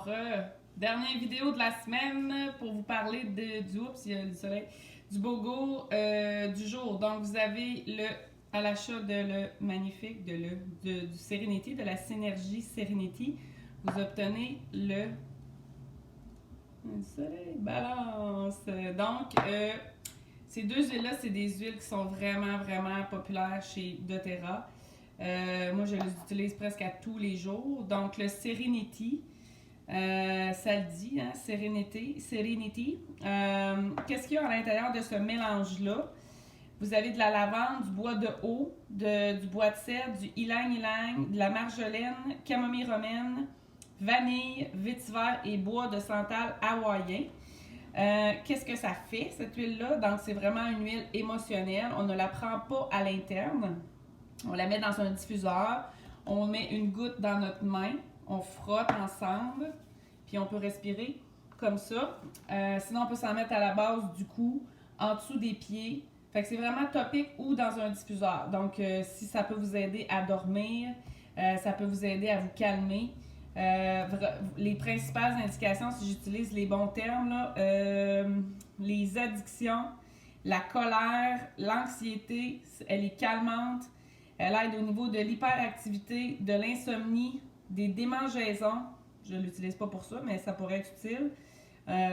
Alors, dernière vidéo de la semaine pour vous parler du oups, il y a le soleil, du BOGO du jour. Donc, vous avez à l'achat de le magnifique, du Serenity, de la Synergie Serenity, vous obtenez le soleil balance. Donc, ces deux huiles-là, c'est des huiles qui sont vraiment, vraiment populaires chez doTERRA. Moi, je les utilise presque à tous les jours. Donc, le Serenity, ça le dit, hein, Serenity. Qu'est-ce qu'il y a à l'intérieur de ce mélange-là? Vous avez de la lavande, du bois de haut, du bois de cèdre, du ylang-ylang, de la marjolaine, camomille romaine, vanille, vétiver et bois de santal hawaïen. Qu'est-ce que ça fait, cette huile-là? Donc, c'est vraiment une huile émotionnelle. On ne la prend pas à l'interne. On la met dans un diffuseur. On met une goutte dans notre main. On frotte ensemble. Puis, on peut respirer comme ça. Sinon, on peut s'en mettre à la base du cou, en dessous des pieds. Fait que c'est vraiment topique ou dans un diffuseur. Donc, si ça peut vous aider à dormir, ça peut vous aider à vous calmer. Les principales indications, si j'utilise les bons termes, là, les addictions, la colère, l'anxiété, elle est calmante, elle aide au niveau de l'hyperactivité, de l'insomnie, des démangeaisons. Je ne l'utilise pas pour ça, mais ça pourrait être utile,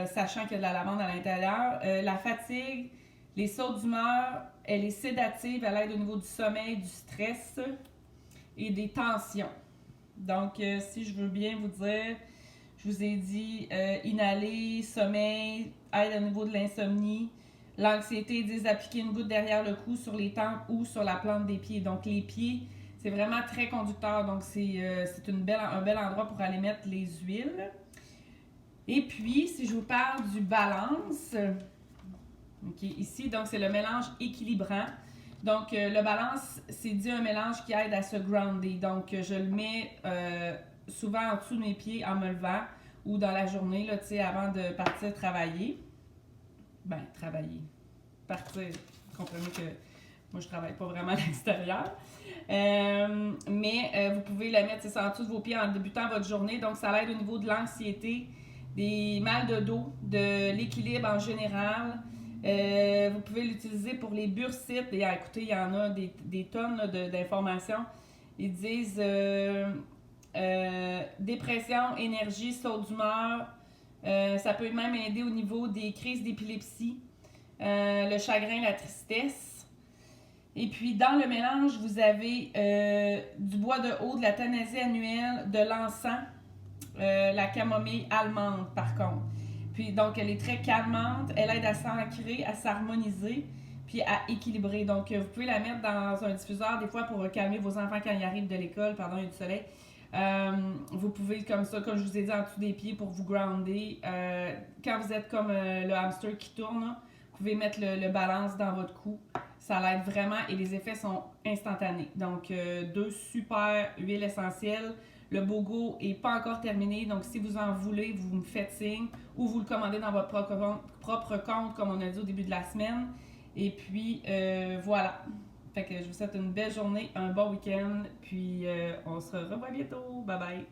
sachant qu'il y a de la lavande à l'intérieur. La fatigue, les sauts d'humeur, elle est sédative, elle aide au niveau du sommeil, du stress et des tensions. Donc, si je veux bien vous dire, je vous ai dit inhaler, sommeil, aide au niveau de l'insomnie. L'anxiété, ils disent appliquer une goutte derrière le cou, sur les tempes ou sur la plante des pieds. Donc, les pieds, c'est vraiment très conducteur. Donc, c'est un bel endroit pour aller mettre les huiles. Et puis, si je vous parle du balance, ici, donc c'est le mélange équilibrant. Donc, le balance, c'est dit un mélange qui aide à se grounder. Donc, je le mets souvent en dessous de mes pieds en me levant ou dans la journée, là, avant de partir travailler. Partir. Vous comprenez que moi, je travaille pas vraiment à l'extérieur. Mais vous pouvez la mettre en dessous de vos pieds en débutant votre journée. Donc, ça l'aide au niveau de l'anxiété, des mal de dos, de l'équilibre en général. Vous pouvez l'utiliser pour les bursites. Et écoutez, il y en a des tonnes là, d'informations. Ils disent dépression, énergie, saut d'humeur. Ça peut même aider au niveau des crises d'épilepsie, le chagrin, la tristesse. Et puis, dans le mélange, vous avez du bois de haut, de la thanasie annuelle, de l'encens, la camomille allemande, par contre. Puis, donc, elle est très calmante. Elle aide à s'ancrer, à s'harmoniser, puis à équilibrer. Donc, vous pouvez la mettre dans un diffuseur, des fois, pour calmer vos enfants quand ils arrivent de l'école, pendant il y a du soleil. Vous pouvez, comme ça, comme je vous ai dit, en dessous des pieds pour vous grounder. Quand vous êtes comme le hamster qui tourne, là, vous pouvez mettre le balance dans votre cou. Ça l'aide vraiment et les effets sont instantanés. Donc, deux super huiles essentielles. Le BOGO n'est pas encore terminé, donc si vous en voulez, vous me faites signe ou vous le commandez dans votre propre compte, comme on a dit au début de la semaine. Et puis, voilà. Fait que je vous souhaite une belle journée, un bon week-end, puis on se revoit bientôt. Bye bye!